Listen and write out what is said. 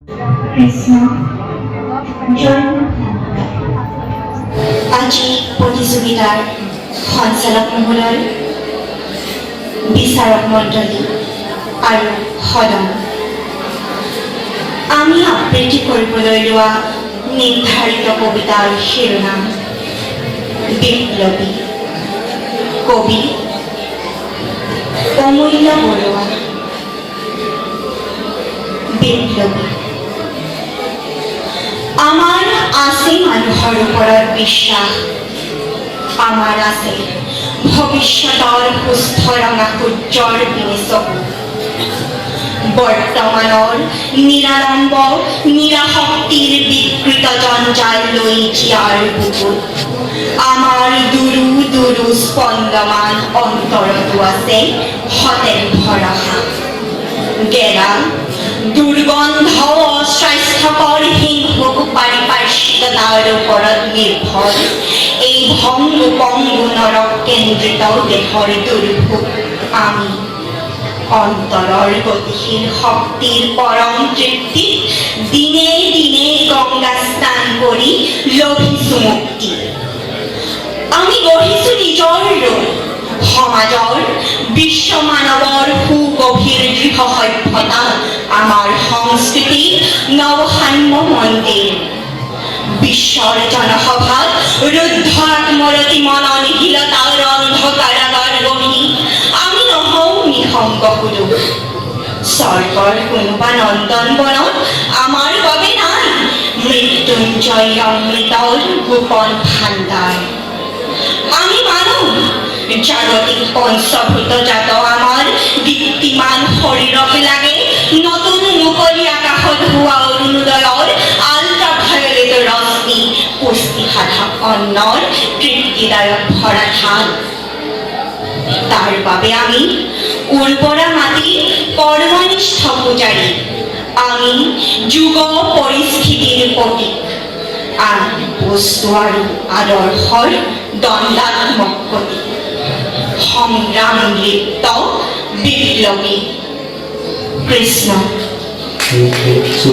কৃষ্ণ আজি প্ৰতিযোগিতাৰ সঞ্চালক মহোদয়, বিচাৰক মণ্ডলী আৰু সদন, আমি আবৃত্তি কৰিবলৈ লোৱা নিৰ্ধাৰিত কবিতাৰ শিৰোনাম বিপ্লৱী। কবি অমূল্য বৰুৱা। বিপ্লৱী। আমাৰ আছে মানুহৰ ওপৰত বিশ্বাস, আমাৰ আছে ভৱিষ্যতৰ সুস্থ ৰঙা সূৰ্যৰ পিনে চকু। বৰ্তমানৰ নিৰালম্ব নিৰাশক্তিৰ বিকৃত জঞ্জাল লৈ জীয়াৰ বুকুত আমাৰ দুৰু দুৰু স্পন্দমান অন্তৰতো আছে সতেজ ভৰসা। গেলা দুৰ্গন্ধ অস্বাস্থ্যকৰ হিংসুক পাৰিপাৰ্শ্বিকতাৰ ওপৰত নিৰ্ভৰ এই ভংগু পংগু নৰক কেন্দ্ৰিত দেশৰ দুৰ্ভোগ আমি অন্তৰৰ গতিশীল শক্তিৰ পৰম তৃপ্তিত দিনে দিনে গংগা স্নান কৰি লভিছো মুক্তি। আমি গঢ়িছো নিজৰ ৰূপ, সমাজৰ বিশ্ব মানৱৰ সুগভীৰ দৃঢ় সভ্যতা আমাৰ সংস্কৃতিৰ নৱসাম্য মন্দিৰ। বিশ্বৰ জনসভাত ৰুদ্ধ আত্মৰতি মননিশীলতাৰ অন্ধকাৰাগাৰ বহি আমি নহওঁ নিঃসংগ সুদূৰ। স্বৰ্গৰ কোনোবা নন্দন বনত আমাৰ বাবে নাই মৃত্যুঞ্জয় অমৃতৰ গোপন ভাণ্ডাৰ। আমি মানুহ, জাগতিক পঞ্চভূত জাত আমাৰ দীপ্তিমান শৰীৰক লাগে নতুন মুকলি আকাশত হোৱা অৰুণোদয়ৰ আল্ট্ৰাভায়োলেট ৰশ্মি, পুষ্টিসাধক অন্নৰ তৃপ্তিদায়ক ভৰা ধান। তাৰ বাবে আমি উৰ্বৰা মাটিৰ কৰ্মনিষ্ঠ পূজাৰী, আমি যুগ পৰিস্থিতিৰ প্ৰতীক, আমি বস্তু আৰু আদৰ্শৰ দণ্ডাত্মক প্ৰতীক। সংগ্ৰাম লিপ্ত বিপ্লৱী। কৃষ্ণ।